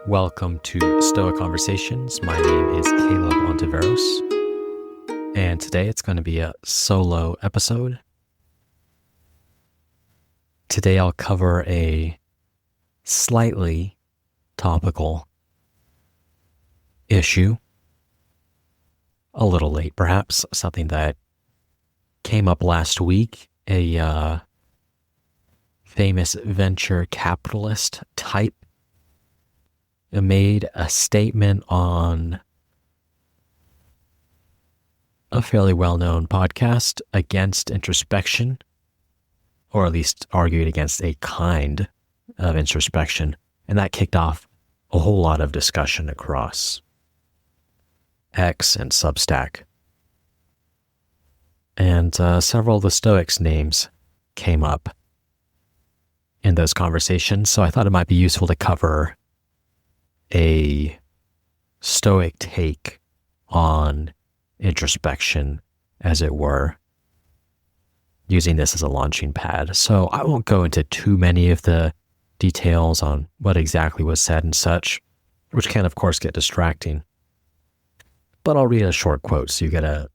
Welcome to Stoic Conversations. My name is Caleb Ontiveros, and today it's going to be a solo episode. Today I'll cover a slightly topical issue, a little late perhaps, something that came up last week. A famous venture capitalist type made a statement on a fairly well-known podcast against introspection, or at least argued against a kind of introspection, and that kicked off a whole lot of discussion across X and Substack. And several of the Stoics' names came up in those conversations, so I thought it might be useful to cover a Stoic take on introspection, as it were, using this as a launching pad. So I won't go into too many of the details on what exactly was said and such, which can, of course, get distracting. But I'll read a short quote so you get a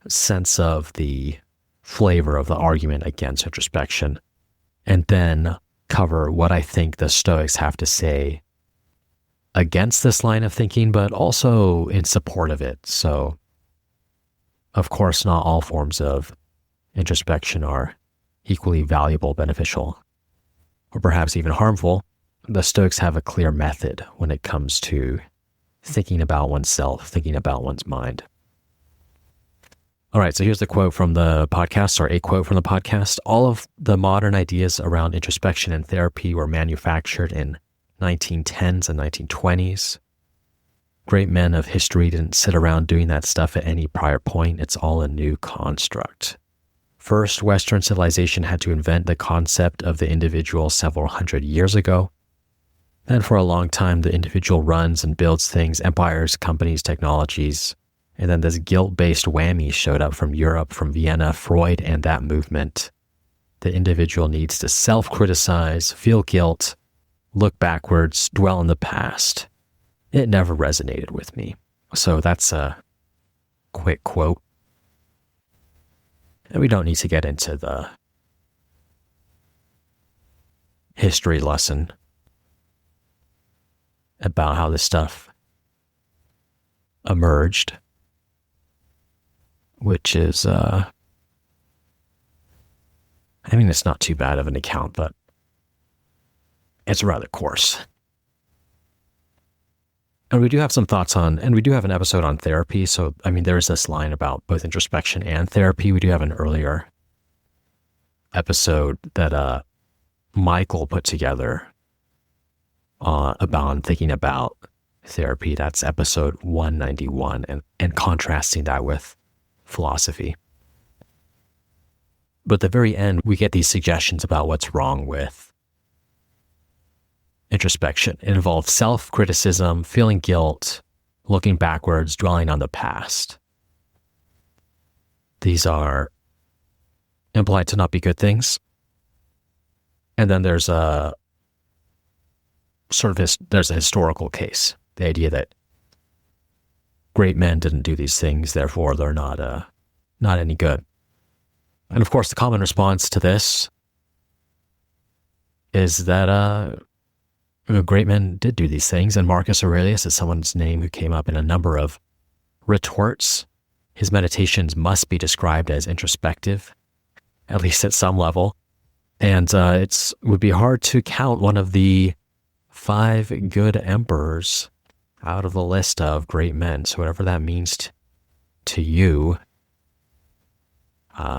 sense of the flavor of the argument against introspection, and then cover what I think the Stoics have to say against this line of thinking, but also in support of it. So, of course, not all forms of introspection are equally valuable, beneficial, or perhaps even harmful. The Stoics have a clear method when it comes to thinking about oneself, thinking about one's mind. All right, so here's the quote from the podcast, or a quote from the podcast. All of the modern ideas around introspection and therapy were manufactured in 1910s and 1920s. Great men of history didn't sit around doing that stuff at any prior point. It's all a new construct. First, Western civilization had to invent the concept of the individual several hundred years ago. Then for a long time, the individual runs and builds things, empires, companies, technologies. And then this guilt-based whammy showed up from Europe, from Vienna, Freud, and that movement. The individual needs to self-criticize, feel guilt, look backwards, dwell in the past. It never resonated with me. So that's a quick quote. And we don't need to get into the history lesson about how this stuff emerged, which is, it's not too bad of an account, but it's rather coarse. And we do have some thoughts on, and we do have an episode on therapy. So, there is this line about both introspection and therapy. We do have an earlier episode that Michael put together about thinking about therapy. That's episode 191, and contrasting that with philosophy. But at the very end, we get these suggestions about what's wrong with introspection. It involves self-criticism, feeling guilt, looking backwards, dwelling on the past. These are implied to not be good things. And then there's a historical case. The idea that great men didn't do these things, therefore they're not any good. And of course, the common response to this is that great men did do these things, and Marcus Aurelius is someone's name who came up in a number of retorts. His meditations must be described as introspective, at least at some level, and it would be hard to count one of the 5 good emperors out of the list of great men. So whatever that means to you,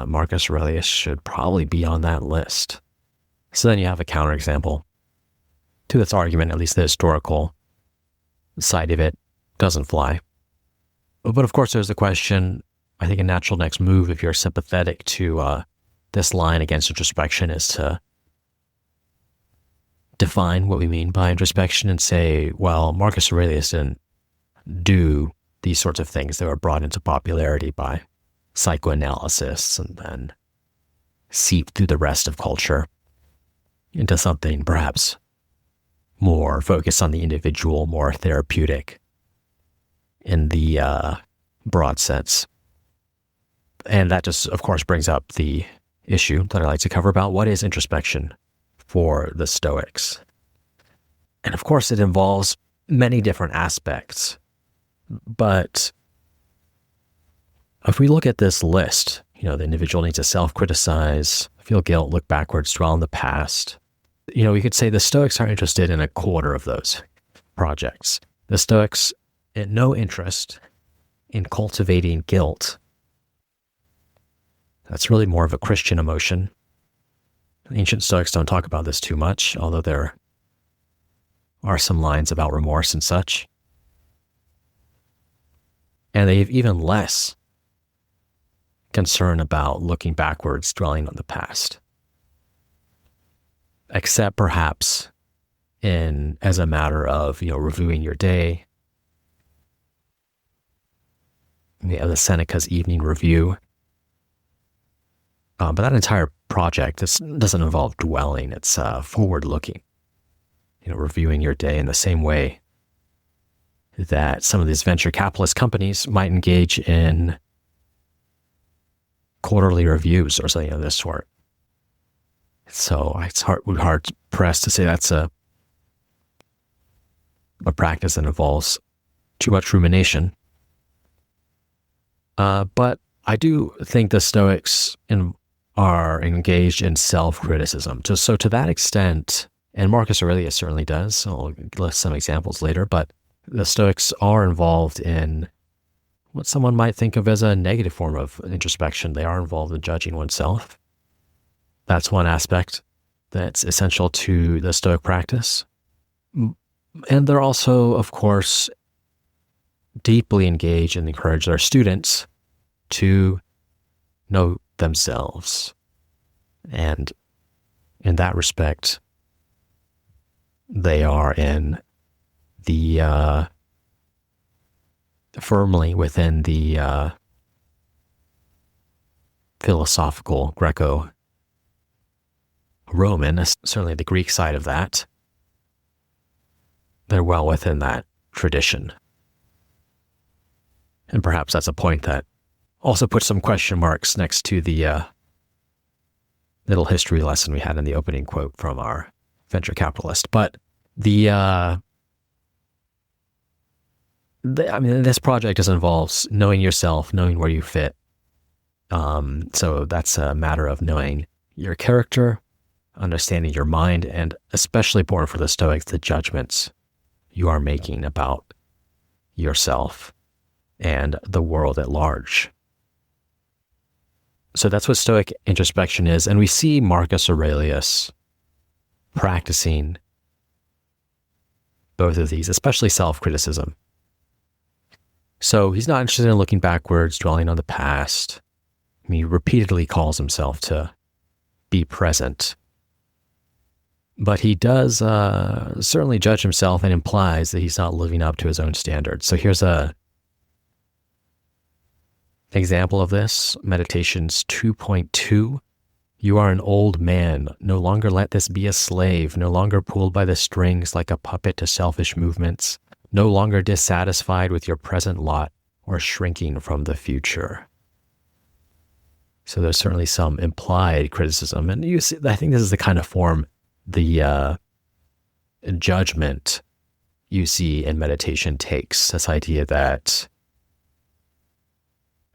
Marcus Aurelius should probably be on that list. So then you have a counterexample to this argument. At least the historical side of it doesn't fly. But of course, there's the question, I think a natural next move, if you're sympathetic to this line against introspection, is to define what we mean by introspection and say, well, Marcus Aurelius didn't do these sorts of things that were brought into popularity by psychoanalysis and then seeped through the rest of culture into something perhaps more focused on the individual, more therapeutic in the broad sense. And that just, of course, brings up the issue that I like to cover about what is introspection for the Stoics. And of course, it involves many different aspects. But if we look at this list, the individual needs to self-criticize, feel guilt, look backwards, dwell on the past. We could say the Stoics are interested in a quarter of those projects. The Stoics had no interest in cultivating guilt. That's really more of a Christian emotion. Ancient Stoics don't talk about this too much, although there are some lines about remorse and such. And they have even less concern about looking backwards, dwelling on the past. Except perhaps as a matter of, reviewing your day. We have the Seneca's Evening Review. But that entire project doesn't involve dwelling. It's forward-looking. Reviewing your day in the same way that some of these venture capitalist companies might engage in quarterly reviews or something of this sort. So it's hard pressed to say that's a practice that involves too much rumination. But I do think the Stoics are engaged in self-criticism. So to that extent, and Marcus Aurelius certainly does, I'll list some examples later, but the Stoics are involved in what someone might think of as a negative form of introspection. They are involved in judging oneself. That's one aspect that's essential to the Stoic practice. And they're also, of course, deeply engaged and encourage their students to know themselves. And in that respect, they are firmly within the philosophical Greco-Roman, certainly the Greek side of that. They're well within that tradition. And perhaps that's a point that also puts some question marks next to the little history lesson we had in the opening quote from our venture capitalist. But this project just involves knowing yourself, knowing where you fit. So that's a matter of knowing your character, understanding your mind, and especially important for the Stoics, the judgments you are making about yourself and the world at large. So that's what Stoic introspection is. And we see Marcus Aurelius practicing both of these, especially self-criticism. So he's not interested in looking backwards, dwelling on the past. He repeatedly calls himself to be present. But he does certainly judge himself and implies that he's not living up to his own standards. So here's a example of this, Meditations 2.2. You are an old man. No longer let this be a slave. No longer pulled by the strings like a puppet to selfish movements. No longer dissatisfied with your present lot or shrinking from the future. So there's certainly some implied criticism. And you see, I think this is the kind of form the judgment you see in meditation takes. This idea that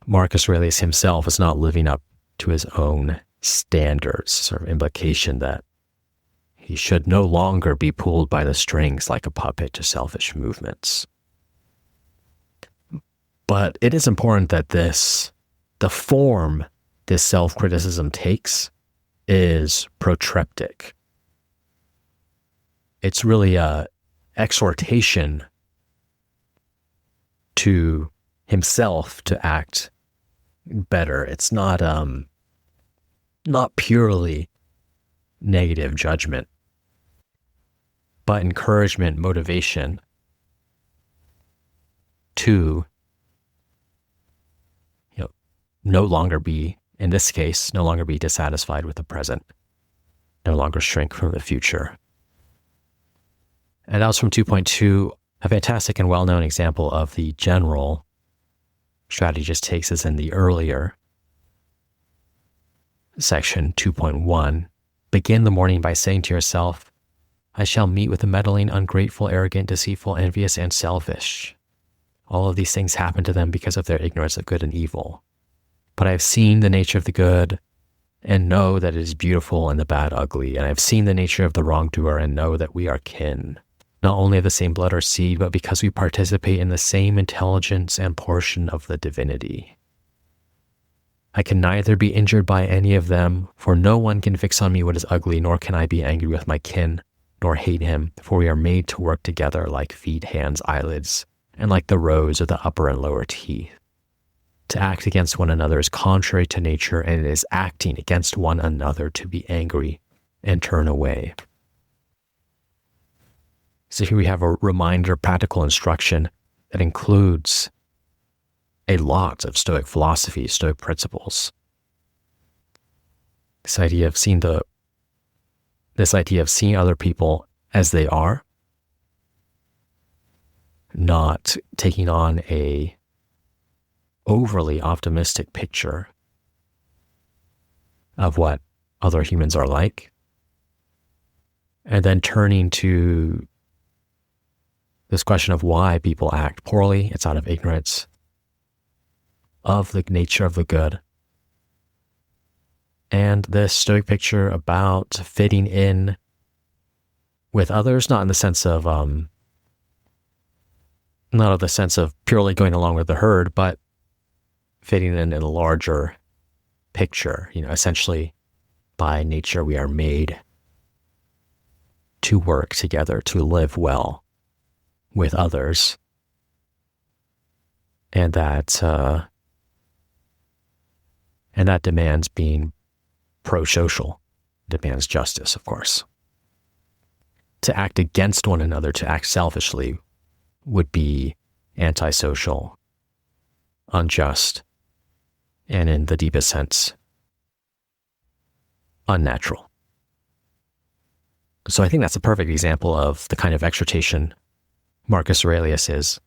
Marcus Aurelius himself is not living up to his own standards, sort of implication that he should no longer be pulled by the strings like a puppet to selfish movements. But it is important that the form this self-criticism takes is proleptic. It's really a exhortation to himself to act better. It's not purely negative judgment, but encouragement, motivation to no longer be, in this case, no longer be dissatisfied with the present, no longer shrink from the future. And that was from 2.2. A fantastic and well-known example of the general strategist takes is in the earlier section 2.1. Begin the morning by saying to yourself, I shall meet with the meddling, ungrateful, arrogant, deceitful, envious, and selfish. All of these things happen to them because of their ignorance of good and evil. But I have seen the nature of the good and know that it is beautiful and the bad ugly. And I have seen the nature of the wrongdoer and know that we are kin, not only of the same blood or seed, but because we participate in the same intelligence and portion of the divinity. I can neither be injured by any of them, for no one can fix on me what is ugly, nor can I be angry with my kin, nor hate him, for we are made to work together like feet, hands, eyelids, and like the rows of the upper and lower teeth. To act against one another is contrary to nature, and it is acting against one another to be angry and turn away. So here we have a reminder, practical instruction that includes a lot of Stoic philosophy, Stoic principles. This idea of seeing other people as they are, not taking on a overly optimistic picture of what other humans are like, and then turning to this question of why people act poorly. It's out of ignorance of the nature of the good. And this Stoic picture about fitting in with others, not in the sense of purely going along with the herd, but fitting in a larger picture. Essentially, by nature, we are made to work together, to live well with others, and that demands being pro-social, demands justice, of course. To act against one another, to act selfishly, would be antisocial, unjust, and in the deepest sense, unnatural. So I think that's a perfect example of the kind of exhortation Marcus Aurelius is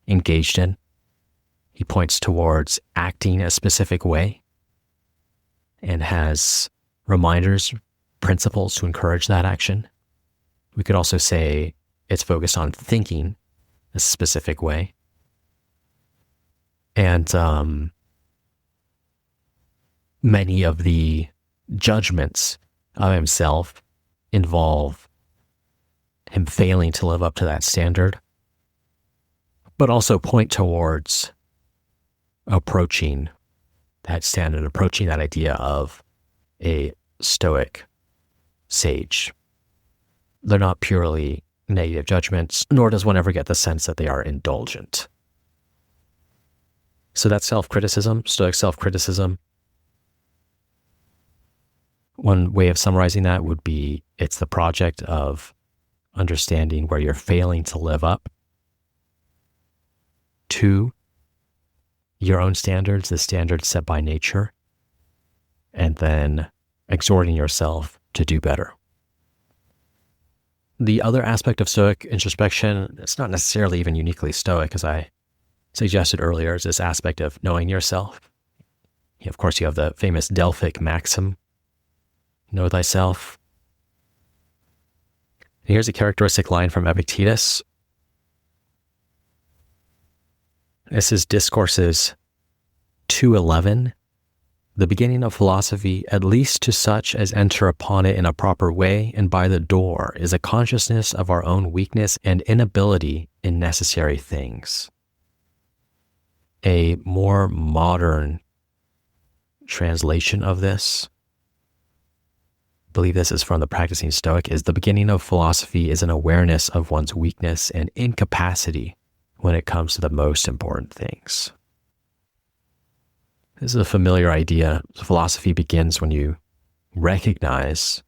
engaged in. He points towards acting a specific way and has reminders, principles to encourage that action. We could also say it's focused on thinking a specific way. And many of the judgments of himself involve him failing to live up to that standard, but also point towards approaching that standard, approaching that idea of a Stoic sage. They're not purely negative judgments, nor does one ever get the sense that they are indulgent. So that's self-criticism, Stoic self-criticism. One way of summarizing that would be it's the project of understanding where you're failing to live up to your own standards, the standards set by nature, and then exhorting yourself to do better. The other aspect of Stoic introspection, it's not necessarily even uniquely Stoic, as I suggested earlier, is this aspect of knowing yourself. Of course, you have the famous Delphic maxim, know thyself. And here's a characteristic line from Epictetus. This is Discourses 2:11. The beginning of philosophy, at least to such as enter upon it in a proper way and by the door, is a consciousness of our own weakness and inability in necessary things. A more modern translation of this, I believe this is from the Practicing Stoic, is the beginning of philosophy is an awareness of one's weakness and incapacity when it comes to the most important things. This is a familiar idea. Philosophy begins when you recognize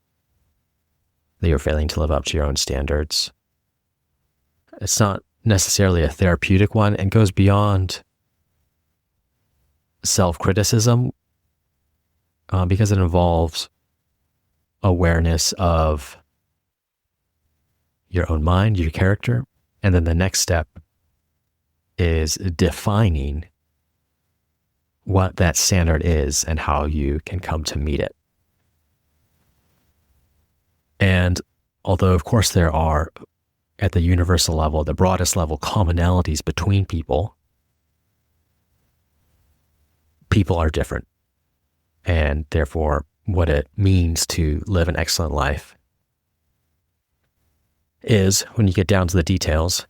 that you're failing to live up to your own standards. It's not necessarily a therapeutic one and goes beyond self-criticism because it involves awareness of your own mind, your character. And then the next step is defining what that standard is and how you can come to meet it. And although, of course, there are, at the universal level, the broadest level, commonalities between people, people are different. And therefore, what it means to live an excellent life is, when you get down to the details,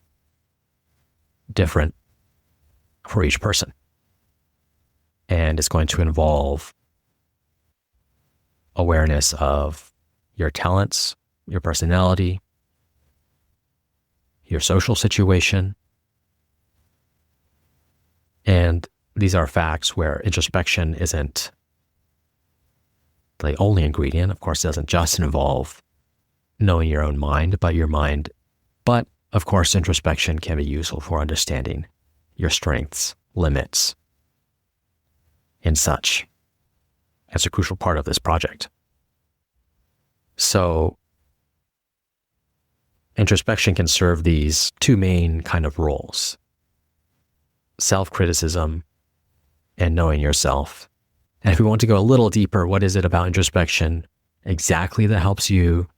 different for each person. And it's going to involve awareness of your talents, your personality, your social situation. And these are facts where introspection isn't the only ingredient. Of course, it doesn't just involve knowing your own mind, but your mind. But of course, introspection can be useful for understanding your strengths, limits, and such. That's a crucial part of this project. So introspection can serve these two main kind of roles: self-criticism and knowing yourself. And if we want to go a little deeper, what is it about introspection exactly that helps you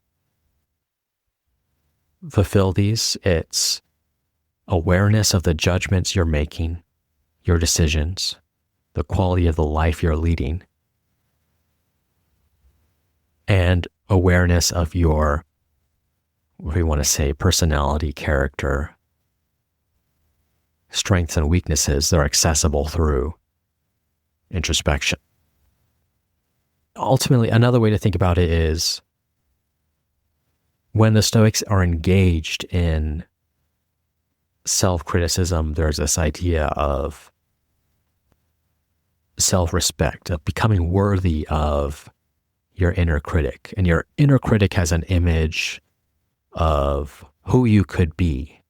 fulfill these? It's awareness of the judgments you're making, your decisions, the quality of the life you're leading, and awareness of your, what we want to say, personality, character, strengths and weaknesses that are accessible through introspection. Ultimately, another way to think about it is, when the Stoics are engaged in self-criticism, there's this idea of self-respect, of becoming worthy of your inner critic. And your inner critic has an image of who you could be.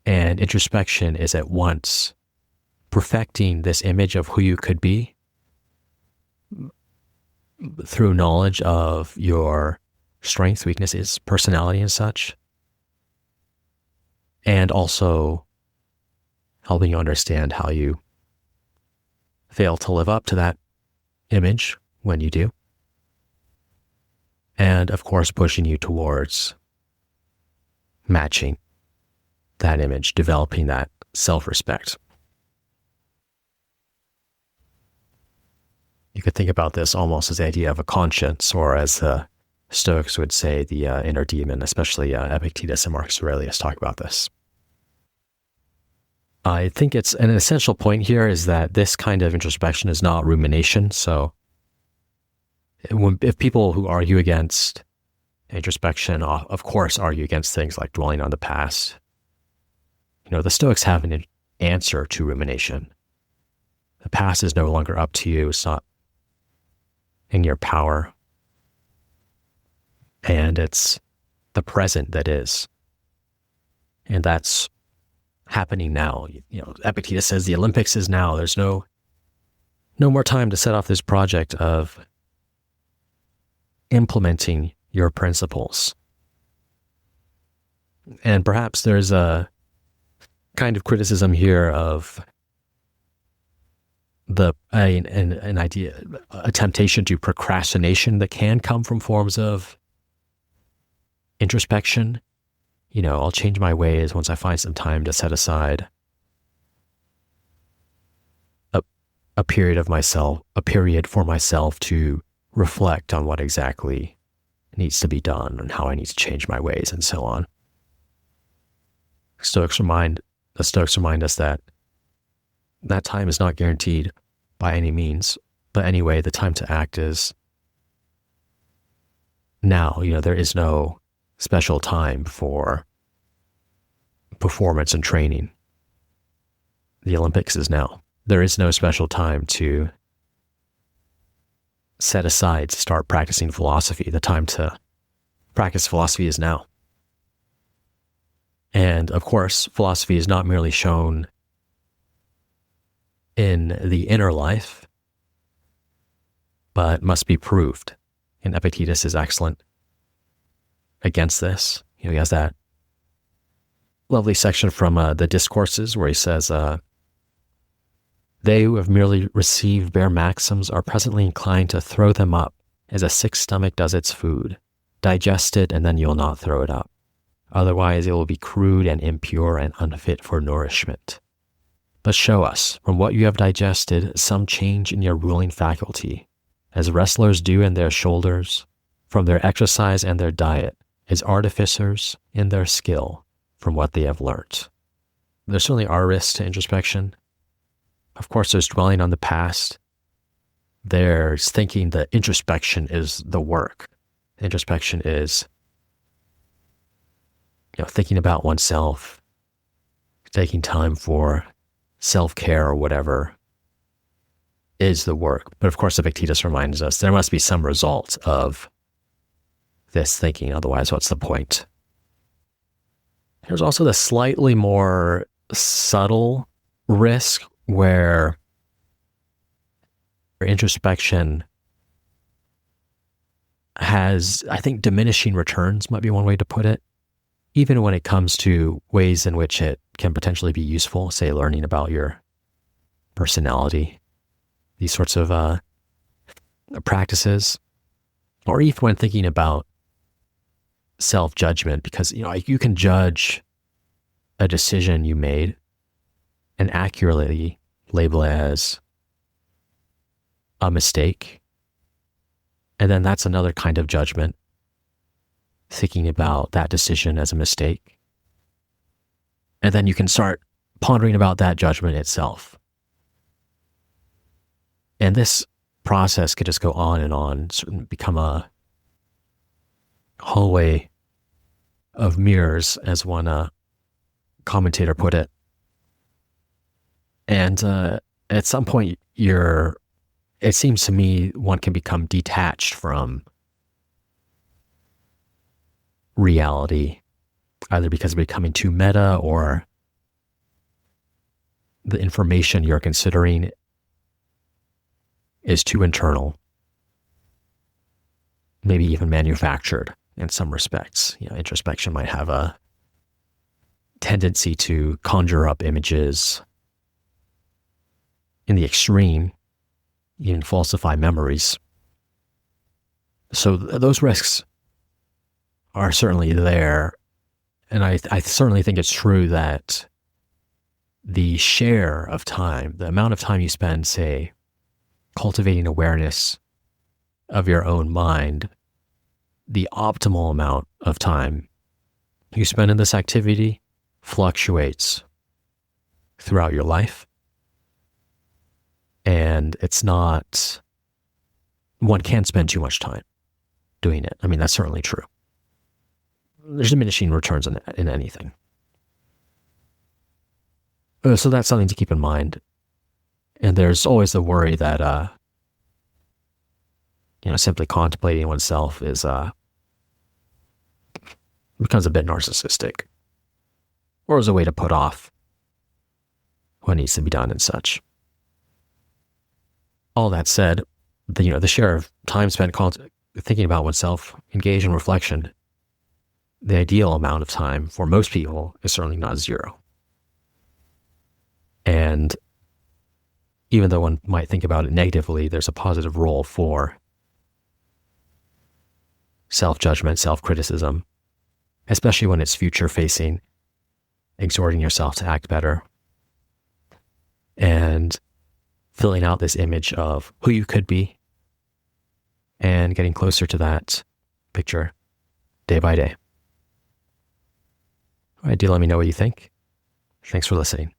And introspection is at once perfecting this image of who you could be through knowledge of your strengths, weaknesses, personality, and such, and also helping you understand how you fail to live up to that image when you do. And of course, pushing you towards matching that image, developing that self-respect. You could think about this almost as the idea of a conscience, or as the Stoics would say, the inner demon, especially Epictetus and Marcus Aurelius talk about this. I think it's an essential point here is that this kind of introspection is not rumination. So if people who argue against introspection, of course, argue against things like dwelling on the past, the Stoics have an answer to rumination. The past is no longer up to you. It's not in your power. And it's the present that is. And that's happening now. Epictetus says the Olympics is now. There's no more time to set off this project of implementing your principles. And perhaps there's a kind of criticism here of an idea, a temptation to procrastination that can come from forms of introspection. I'll change my ways once I find some time to set aside a period for myself to reflect on what exactly needs to be done and how I need to change my ways and so on. The Stoics remind us that time is not guaranteed by any means, but anyway, the time to act is now. There is no special time for performance and training. The Olympics is now. There is no special time to set aside to start practicing philosophy. The time to practice philosophy is now. And of course, philosophy is not merely shown in the inner life, but must be proved. And Epictetus is excellent against this. He has that lovely section from the Discourses where he says, they who have merely received bare maxims are presently inclined to throw them up as a sick stomach does its food. Digest it, and then you'll not throw it up. Otherwise, it will be crude and impure and unfit for nourishment. But show us, from what you have digested, some change in your ruling faculty, as wrestlers do in their shoulders, from their exercise and their diet, as artificers in their skill, from what they have learnt. There certainly are risks to introspection. Of course, there's dwelling on the past. There's thinking that introspection is the work. Introspection is, thinking about oneself, taking time for self-care or whatever is the work. But of course, Epictetus reminds us there must be some result of this thinking. Otherwise, what's the point? There's also the slightly more subtle risk where introspection has, I think, diminishing returns might be one way to put it, even when it comes to ways in which it can potentially be useful, say learning about your personality, these sorts of practices, or even when thinking about self-judgment, because you can judge a decision you made and accurately label it as a mistake. And then that's another kind of judgment, thinking about that decision as a mistake. And then you can start pondering about that judgment itself. And this process could just go on and on, become a hallway of mirrors, as one commentator put it. And at some point, it seems to me one can become detached from reality, either because of becoming too meta or the information you're considering is too internal, maybe even manufactured in some respects. Introspection might have a tendency to conjure up images in the extreme, even falsify memories. So those risks are certainly there. And I certainly think it's true that the share of time, the amount of time you spend, say, cultivating awareness of your own mind, the optimal amount of time you spend in this activity fluctuates throughout your life. And it's not, one can't spend too much time doing it. I mean, that's certainly true. There's diminishing returns in anything. So that's something to keep in mind. And there's always the worry that, simply contemplating oneself becomes a bit narcissistic, or as a way to put off what needs to be done and such. All that said, the share of time spent thinking about oneself, engaged in reflection, the ideal amount of time for most people is certainly not zero. And even though one might think about it negatively, there's a positive role for self-judgment, self-criticism, especially when it's future-facing, exhorting yourself to act better, and filling out this image of who you could be and getting closer to that picture day by day. All right, do let me know what you think. Thanks for listening.